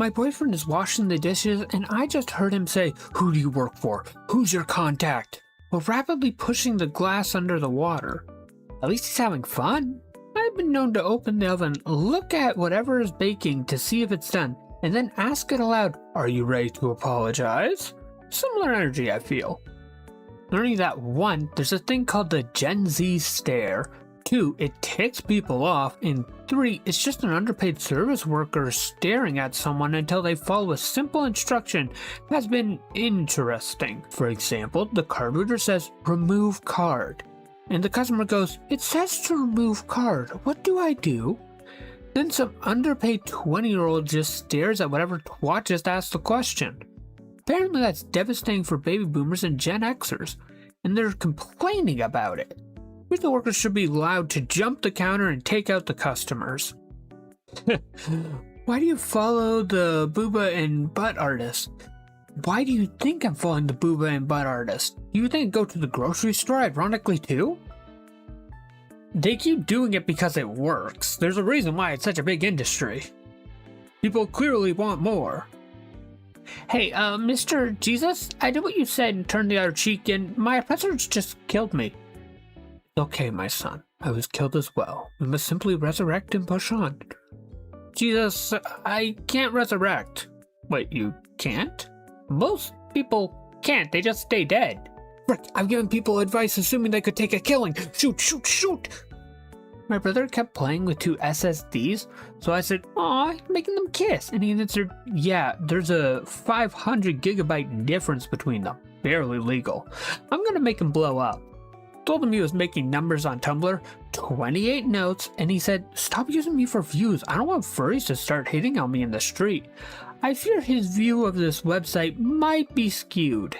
My boyfriend is washing the dishes and I just heard him say, "Who do you work for? Who's your contact?" while rapidly pushing the glass under the water. At least he's having fun. I've been known to open the oven, look at whatever is baking to see if it's done, and then ask it aloud, "Are you ready to apologize?" Similar energy, I feel. Learning that 1, there's a thing called the Gen Z stare. 2, it ticks people off, and 3, it's just an underpaid service worker staring at someone until they follow a simple instruction has been interesting. For example, the card reader says, "Remove card." And the customer goes, "It says to remove card. What do I do?" Then some underpaid 20-year-old just stares at whatever twat just asked the question. Apparently that's devastating for baby boomers and Gen Xers, and they're complaining about it. The workers should be allowed to jump the counter and take out the customers. Why do you follow the booba and butt artist? Why do you think I'm following the booba and butt artist? Do you think I go to the grocery store ironically too? They keep doing it because it works. There's a reason why it's such a big industry. People clearly want more. Hey, Mr. Jesus, I did what you said and turned the other cheek, and my oppressor just killed me. Okay, my son, I was killed as well. We must simply resurrect and push on. Jesus, I can't resurrect. Wait, you can't? Most people can't, they just stay dead. Frick, I've given people advice assuming they could take a killing. Shoot, shoot, shoot! My brother kept playing with 2 SSDs, so I said, "Aw, making them kiss." And he answered, "Yeah, there's a 500 gigabyte difference between them. Barely legal. I'm gonna make him blow up." Told him he was making numbers on Tumblr, 28 notes, and he said, "Stop using me for views. I don't want furries to start hitting on me in the street." I fear his view of this website might be skewed.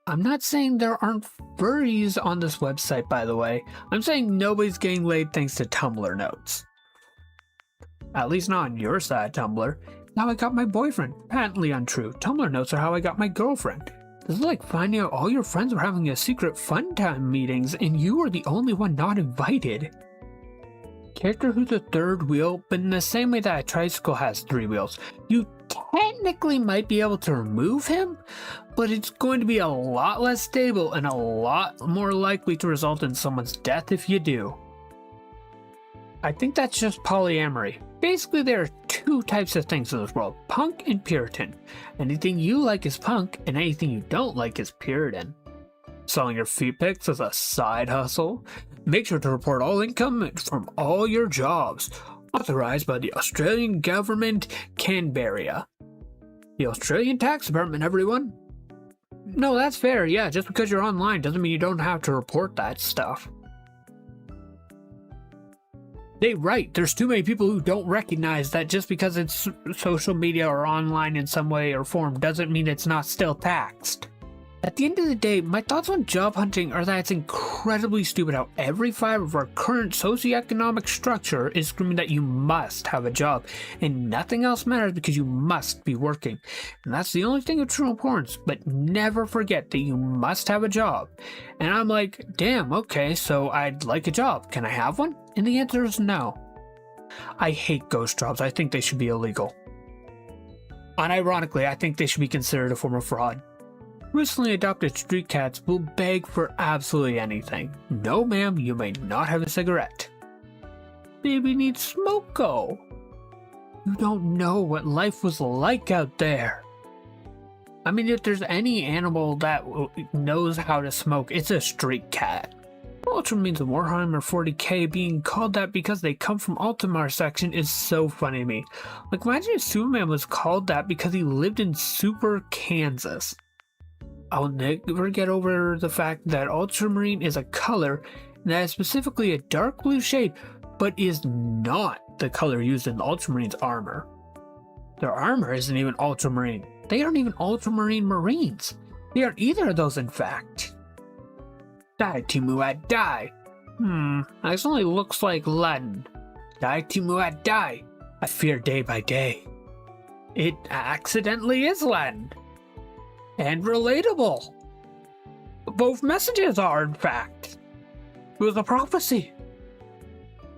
I'm not saying there aren't furries on this website, by the way. I'm saying nobody's getting laid thanks to Tumblr notes. At least not on your side, Tumblr. Now I got my boyfriend. Patently untrue. Tumblr notes are how I got my girlfriend. This is like finding out all your friends were having a secret fun time meetings and you were the only one not invited. Character who's a third wheel, but in the same way that a tricycle has 3 wheels. You technically might be able to remove him, but it's going to be a lot less stable and a lot more likely to result in someone's death if you do. I think that's just polyamory. Basically, there are 2 types of things in this world, punk and Puritan. Anything you like is punk, and anything you don't like is Puritan. Selling your feet pics is a side hustle. Make sure to report all income from all your jobs. Authorized by the Australian Government, Canberra. The Australian Tax Department, everyone. No, that's fair, yeah, just because you're online doesn't mean you don't have to report that stuff. They right, there's too many people who don't recognize that just because it's social media or online in some way or form doesn't mean it's not still taxed. At the end of the day, my thoughts on job hunting are that it's incredibly stupid how every fiber of our current socioeconomic structure is screaming that you must have a job, and nothing else matters because you must be working. And that's the only thing of true importance, but never forget that you must have a job. And I'm like, damn, okay, so I'd like a job. Can I have one? And the answer is no. I hate ghost jobs. I think they should be illegal. Unironically, I think they should be considered a form of fraud. Recently adopted street cats will beg for absolutely anything. No ma'am, you may not have a cigarette. Baby needs smoko. You don't know what life was like out there. I mean, if there's any animal that knows how to smoke, it's a street cat. Ultramarines of Warhammer 40k being called that because they come from Altamar section is so funny to me. Like, imagine if Superman was called that because he lived in Super Kansas. I'll never get over the fact that Ultramarine is a color that is specifically a dark blue shade, but is not the color used in the Ultramarines' armor. Their armor isn't even Ultramarine. They aren't even Ultramarine Marines. They aren't either of those, in fact. Die, Timuad, die! This only looks like Latin. Die, Timuad, die! I fear day by day. It accidentally is Latin. And relatable. Both messages are, in fact. It was a prophecy.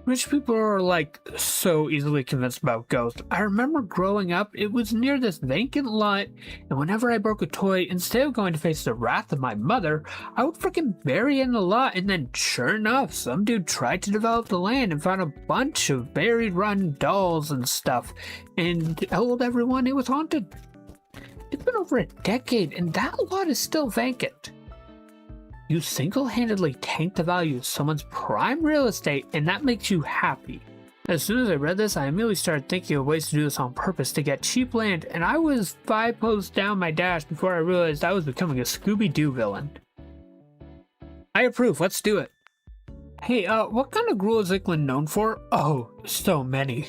Rich people are like so easily convinced about ghosts. I remember growing up, it was near this vacant lot, and whenever I broke a toy, instead of going to face the wrath of my mother, I would freaking bury it in the lot, and then sure enough, some dude tried to develop the land and found a bunch of buried rotten dolls and stuff, and told everyone it was haunted. It's been over a decade, and that lot is still vacant. You single-handedly tank the value of someone's prime real estate, and that makes you happy. As soon as I read this, I immediately started thinking of ways to do this on purpose to get cheap land, and I was 5 posts down my dash before I realized I was becoming a Scooby-Doo villain. I approve, let's do it. Hey, what kind of gruel is Ickland known for? Oh, so many.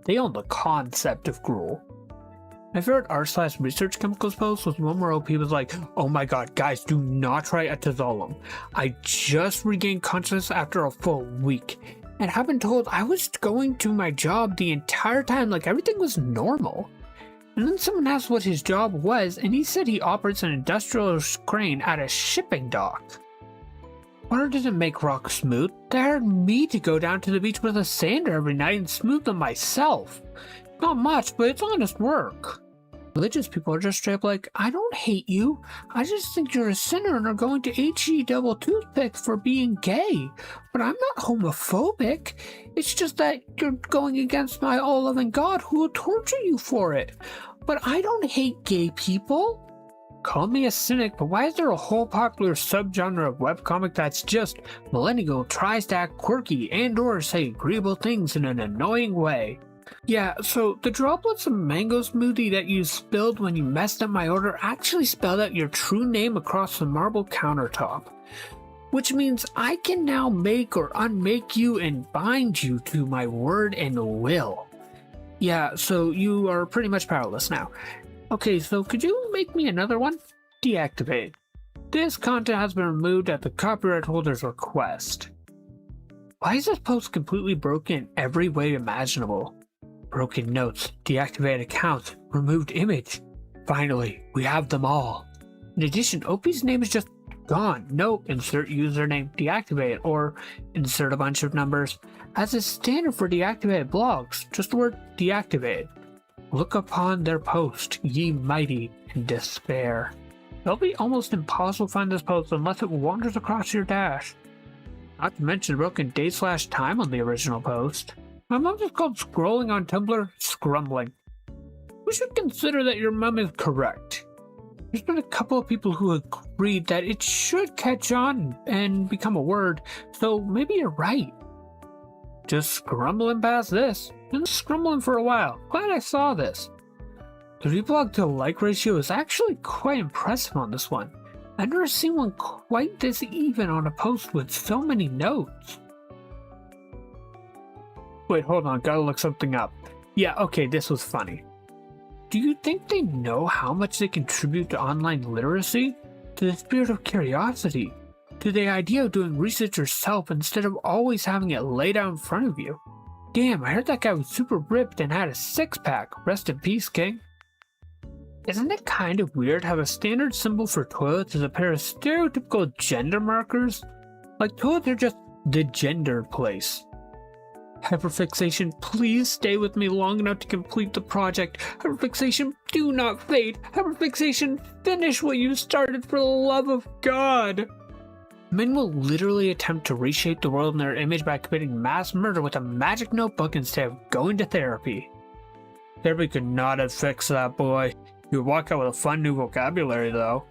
They own the concept of gruel. My favorite r/research chemicals post was one where OP was like, oh my god, guys, do not try etazolum. I just regained consciousness after a full week, and have been told I was going to my job the entire time like everything was normal. And then someone asked what his job was, and he said he operates an industrial crane at a shipping dock. Water doesn't make rocks smooth. They hired me to go down to the beach with a sander every night and smooth them myself. Not much, but it's honest work. Religious people are just straight up like, I don't hate you, I just think you're a sinner and are going to HE double toothpick for being gay. But I'm not homophobic, it's just that you're going against my all-loving God who will torture you for it. But I don't hate gay people. Call me a cynic, but why is there a whole popular subgenre of webcomic that's just millennial tries to act quirky and or say agreeable things in an annoying way? Yeah, so the droplets of mango smoothie that you spilled when you messed up my order actually spelled out your true name across the marble countertop. Which means I can now make or unmake you and bind you to my word and will. Yeah, so you are pretty much powerless now. Okay, so could you make me another one? Deactivate. This content has been removed at the copyright holder's request. Why is this post completely broken in every way imaginable? Broken notes, deactivated accounts, removed image. Finally, we have them all. In addition, OP's name is just gone. No insert username deactivate or insert a bunch of numbers. As is standard for deactivated blogs, just the word deactivated. Look upon their post, ye mighty in despair. It'll be almost impossible to find this post unless it wanders across your dash. Not to mention the broken date/time on the original post. My mom just called scrolling on Tumblr scrumbling. We should consider that your mom is correct. There's been a couple of people who agreed that it should catch on and become a word, so maybe you're right. Just scrumbling past this. Been scrumbling for a while. Glad I saw this. The reblog to like ratio is actually quite impressive on this one. I've never seen one quite this even on a post with so many notes. Wait, hold on, gotta look something up. Yeah, okay, this was funny. Do you think they know how much they contribute to online literacy? To the spirit of curiosity? To the idea of doing research yourself instead of always having it laid out in front of you? Damn, I heard that guy was super ripped and had a six-pack. Rest in peace, King. Isn't it kind of weird how the standard symbol for toilets is a pair of stereotypical gender markers? Like toilets are just the gender place. Hyperfixation, please stay with me long enough to complete the project. Hyperfixation, do not fade. Hyperfixation, finish what you started for the love of God. Men will literally attempt to reshape the world in their image by committing mass murder with a magic notebook instead of going to therapy. Therapy could not have fixed that, boy. You would walk out with a fun new vocabulary, though.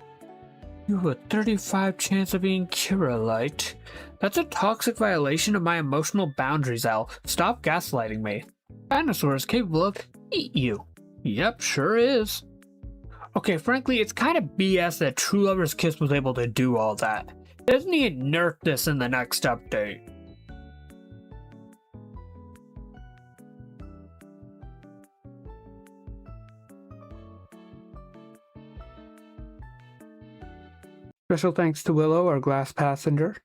You have a 35% chance of being Curalite. That's a toxic violation of my emotional boundaries, Al. Stop gaslighting me. Dinosaur is capable of eat you. Yep, sure is. Okay, frankly, it's kind of BS that True Lover's Kiss was able to do all that. Doesn't he nerf this in the next update? Special thanks to Willow, our glass passenger.